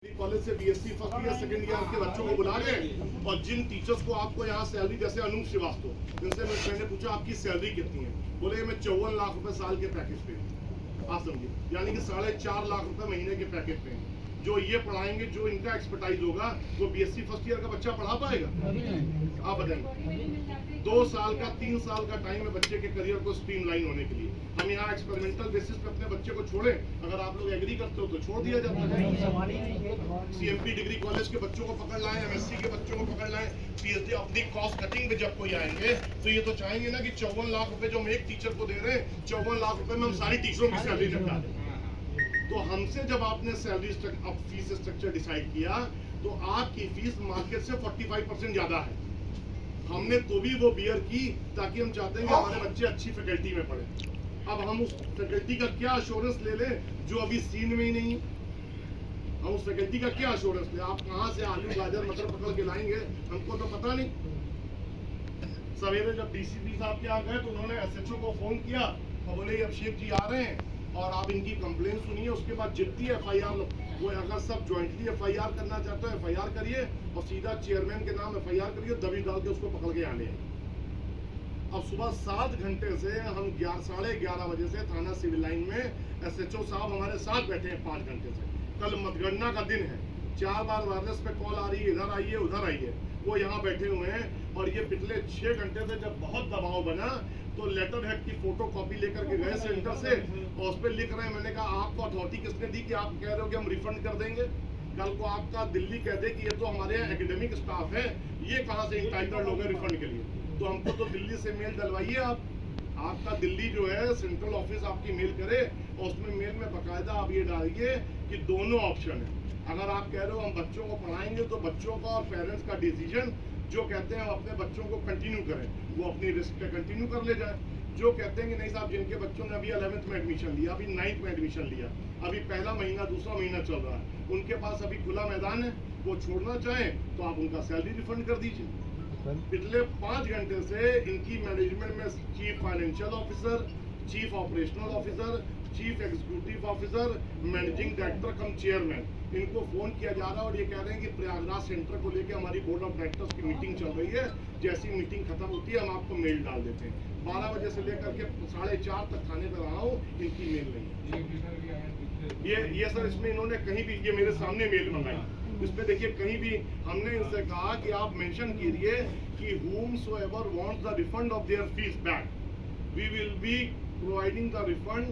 College से BSc first year second year के बच्चों को बुला लें और जिन टीचर्स को आपको यहाँ सैलरी, जैसे अनूप श्रीवास्तव, जिनसे मैंने पूछा आपकी सैलरी कितनी है, बोले मैं 54 लाख रुपए साल के पैकेज पे हूँ। आप समझिए, यानी कि 4.5 लाख रुपए महीने के पैकेज पे हैं। जो ये पढ़ाएंगे, जो इनका एक्सपर्टाइज होगा, वो बीएससी फर्स्ट ईयर का बच्चा पढ़ा पाएगा? आप बताएंगे। 2 साल का 3 साल का टाइम है बच्चे के करियर को स्ट्रीमलाइन होने के लिए। हम यहाँ एक्सपेरिमेंटल बेसिस पे अपने बच्चे को छोड़े, अगर आप लोग एग्री करते हो तो छोड़ दिया जाता है। सीएमपी डिग्री कॉलेज के बच्चों को पकड़ लाएं, एमएससी के बच्चों को पकड़ लाएं, पीएचडी अपनी कॉस्ट कटिंग पे जब कोई आएंगे तो ये तो चाहेंगे ना कि 54 लाख रुपए जो हम एक टीचर को दे रहे हैं, 54 लाख रुपए में हम सारी टीचरों की सैलरी निपटा दें। तो हमसे जब आपने सैलरी फीस स्ट्रक्चर डिसाइड किया तो आपकी फीस मार्केट से 45% ज्यादा है। हमने तो भी वो बियर की ताकि हम चाहते हैं कि हमारे बच्चे अच्छी फैकल्टी में पढ़े। अब हम उस फैकल्टी का क्या अश्योरेंस ले लें जो अभी सीन में ही नहीं है? हम उस फैकल्टी का क्या अश्योरेंस ले? आप कहाँ से आलू गाजर मटर पकड़ के लाएंगे, हमको तो पता नहीं। सवेरे जब डीसीपी साहब के यहाँ गए तो उन्होंने एसएचओ को फोन किया और बोले ये अभिषेक जी आ रहे हैं और आप इनकी कंप्लेन सुनिए, उसके बाद जितनी एफआईआर वो अगर सब ज्वाइंटली एफआईआर करना चाहते हो एफआईआर करिए और सीधा चेयरमैन के नाम एफआईआर करिए, दबी डाल के उसको पकड़ के आने। अब सुबह 7 घंटे से हम 11:30 बजे से थाना सिविल लाइन में एसएचओ साहब हमारे साथ बैठे हैं 5 घंटे से। कल मतगणना का दिन है, 4 बार वायरलेस पे कॉल आ रही है, इधर आइए उधर आइए, वो यहाँ बैठे हुए हैं। और ये पिछले 6 घंटे से जब बहुत दबाव बना तो लेटर हेड की फोटो कॉपी लेकर के गए सेंटर से और उस पर लिख रहे हैं। मैंने कहा आपको अथॉरिटी किसने दी कि आप कह रहे हो कि हम रिफंड कर देंगे? कल को आपका दिल्ली कह दे कि ये तो हमारे यहाँ एकेडमिक स्टाफ है, ये कहाँ से इंटाइटल्ड हो गए रिफंड के लिए? तो हमको तो दिल्ली से मेल डलवाइए आप। आपका दिल्ली जो है सेंट्रल ऑफिस आपकी मेल करे और उसमें मेल में बकायदा आप ये डालिए कि दोनों ऑप्शन है। अगर आप कह रहे हो हम बच्चों को पढ़ाएंगे तो बच्चों का और पेरेंट्स का डिसीजन, जो कहते हैं हम अपने बच्चों को कंटिन्यू करें वो अपनी रिस्क पे कंटिन्यू कर ले जाए। जो कहते हैं कि नहीं साहब, जिनके बच्चों ने अभी 11th में एडमिशन लिया, अभी 9th में एडमिशन लिया, अभी पहला महीना दूसरा महीना चल रहा है, उनके पास अभी खुला मैदान है, वो छोड़ना चाहें तो आप उनका सैलरी रिफंड कर दीजिए। पिछले 5 घंटे से इनकी मैनेजमेंट में chief financial officer, chief operational officer, chief executive officer, managing director cum chairman, इनको फोन किया जा रहा है और ये कह रहे हैं कि प्रयागराज सेंटर को लेकर हमारी बोर्ड ऑफ डायरेक्टर्स की मीटिंग चल रही है, जैसी मीटिंग खत्म होती है हम आपको मेल डाल देते हैं। 12 बजे से लेकर के 4:30 तक खाने पर रहा हूँ, इनकी मेल नहीं है। ये सर, इसमें इन्होंने कहीं भी, ये मेरे सामने मेल मंगाई, इसमें देखिए कहीं भी हमने इनसे कहा कि आप मेंशन कीजिए कि whomsoever wants the refund of their fees back, we will be providing the refund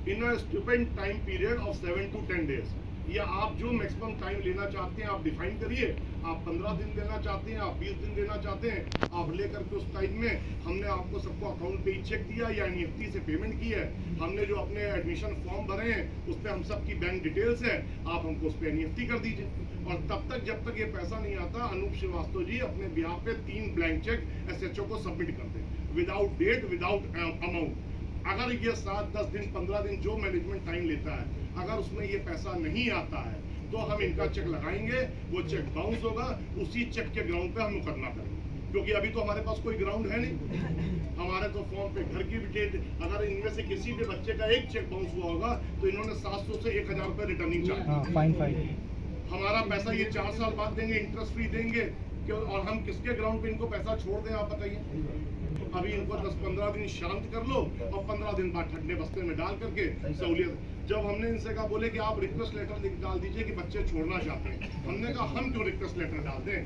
in a stipend time period of 7 to 10 days। या आप जो मैक्सिमम टाइम लेना चाहते हैं आप डिफाइन करिए। आप 15 दिन देना चाहते हैं, आप 20 दिन देना चाहते हैं, आप लेकर के उस टाइम में हमने आपको सबको अकाउंट पे ही चेक दिया या एनईएफटी से पेमेंट की है। हमने जो अपने एडमिशन फॉर्म भरे हैं उस पर हम सबकी बैंक डिटेल्स है, आप हमको उस पर एनईएफटी कर दीजिए। और तब तक जब तक ये पैसा नहीं आता, अनूप श्रीवास्तव जी अपने बिहार पे 3 ब्लैंक चेक एसएचओ को सबमिट कर दें, विदाउट डेट, विदाउट अमाउंट। अगर ये 7, 10 दिन, 15 दिन जो मैनेजमेंट टाइम लेता है, अगर उसमें ये पैसा नहीं आता है तो हम इनका चेक लगाएंगे, वो चेक बाउंस होगा, उसी चेक के ग्राउंड पे हम मुकदमा करेंगे। क्योंकि अभी तो हमारे पास कोई ग्राउंड है नहीं, हमारे तो फॉर्म पे घर की भी डेट, अगर इनमें से किसी भी बच्चे का एक चेक बाउंस हुआ होगा तो इन्होंने 700 से 1000 रुपए रिटर्निंग चाहिए। हमारा पैसा ये 4 साल बाद देंगे, इंटरेस्ट फ्री देंगे क्यों? और हम किसके ग्राउंड पे इनको पैसा छोड़ दें, आप बताइए। अभी इनको 10-15 दिन शांत कर लो और 15 दिन बाद ठंडे बस्ते में डाल करके सहूलियत। जब हमने इनसे कहा, बोले कि आप रिक्वेस्ट लेटर डाल दीजिए कि बच्चे छोड़ना चाहते हैं, हमने कहा हम क्यों रिक्वेस्ट लेटर डाल दें?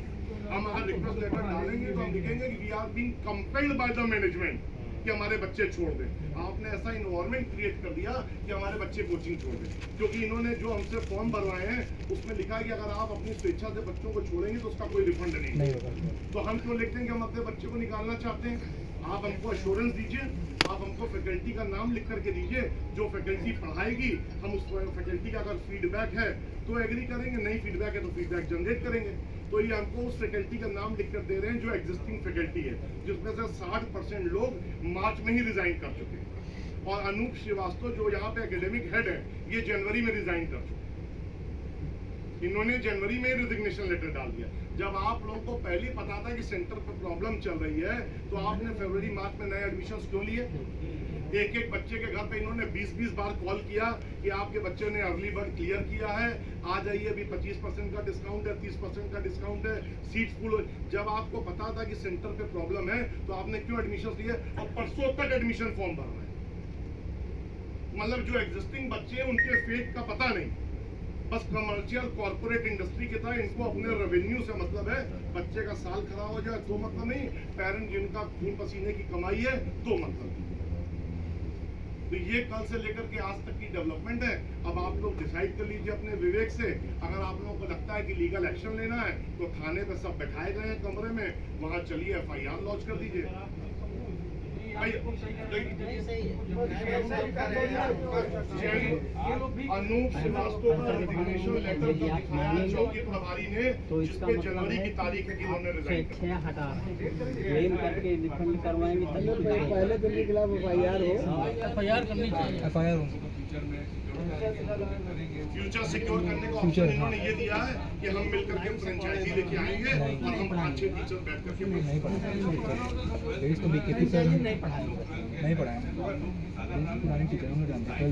हम अगर रिक्वेस्ट लेटर डालेंगे तो हम लिखेंगे कि we are being compelled by the management कि हमारे बच्चे छोड़ दें। आपने ऐसा इन्वायरमेंट क्रिएट कर दिया कि हमारे बच्चे कोचिंग छोड़ दें, क्योंकि इन्होंने जो हमसे फॉर्म भरवाए हैं उसमें लिखा है कि अगर आप अपनी स्वेच्छा से बच्चों को छोड़ेंगे तो उसका कोई रिफंड नहीं होगा। तो हम क्यों लिखते हैं कि हम अपने बच्चे को निकालना चाहते हैं? आप हमको एश्योरेंस दीजिए, आप हमको फैकल्टी का नाम लिख करके दीजिए, जो फैकल्टी पढ़ाएगी हम उस फैकल्टी का अगर फीडबैक है तो एग्री करेंगे, नहीं फीडबैक है तो फीडबैक जनरेट करेंगे। तो ये हमको उस फैकल्टी का नाम लिख कर दे रहे हैं जो एग्जिस्टिंग फैकल्टी है, जिसमें से 60% लोग मार्च में ही रिजाइन कर चुके हैं। और अनूप श्रीवास्तव जो यहाँ पे एकेडमिक हेड है, ये जनवरी में रिजाइन कर चुके हैं। इन्होंने जनवरी में रेजिग्नेशन लेटर डाल दिया। जब आप लोगों को पहले ही पता था कि सेंटर पर प्रॉब्लम चल रही है तो आपने फरवरी मार्च में नए एडमिशंस क्यों लिए? एक एक बच्चे के घर पे इन्होंने 20-20 बार कॉल किया कि आपके बच्चे ने अर्ली बर्ड क्लियर किया है, आ जाइए, अभी 25% का डिस्काउंट है, 30% का डिस्काउंट है, सीट फुल हो। जब आपको पता था कि सेंटर पे प्रॉब्लम है तो आपने क्यों एडमिशन लिए और परसों तक एडमिशन फॉर्म भरना है? मतलब जो एग्जिस्टिंग बच्चे हैं उनके फेट का पता नहीं, बस कमर्शियल कॉर्पोरेट इंडस्ट्री की तरह इनको अपने रेवेन्यू से मतलब है। बच्चे का साल खराब हो जाए तो मतलब नहीं, पेरेंट जिनका खून पसीने की कमाई है तो मतलब। तो ये कल से लेकर के आज तक की डेवलपमेंट है। अब आप लोग डिसाइड कर लीजिए अपने विवेक से। अगर आप लोगों को लगता है कि लीगल एक्शन लेना है तो थाने पे सब बैठाए गए हैं कमरे में, वहां चलिए FIR लॉन्च कर दीजिए। अनूप श्रीवास्तव का रेजिग्नेशन लेटर का दिखाया चौकी प्रभारी ने, जिसपे जनवरी की तारीख है कि उन्होंने रिजाइन हटा क्लेम करके रिफंड करवाएंगे। पहले दिन के खिलाफ FIR करनी चाहिए। FIR फ्यूचर सिक्योर करने का ऑप्शन इन्होंने ये दिया है कि हम मिलकर के फ्रेंचाइजी लेके आएंगे और हम 5-6 टीचर बैठ करके नहीं पढ़ाएंगे, तो BKP सर नहीं पढ़ाएंगे, पुराने टीचरों में जानते हैं।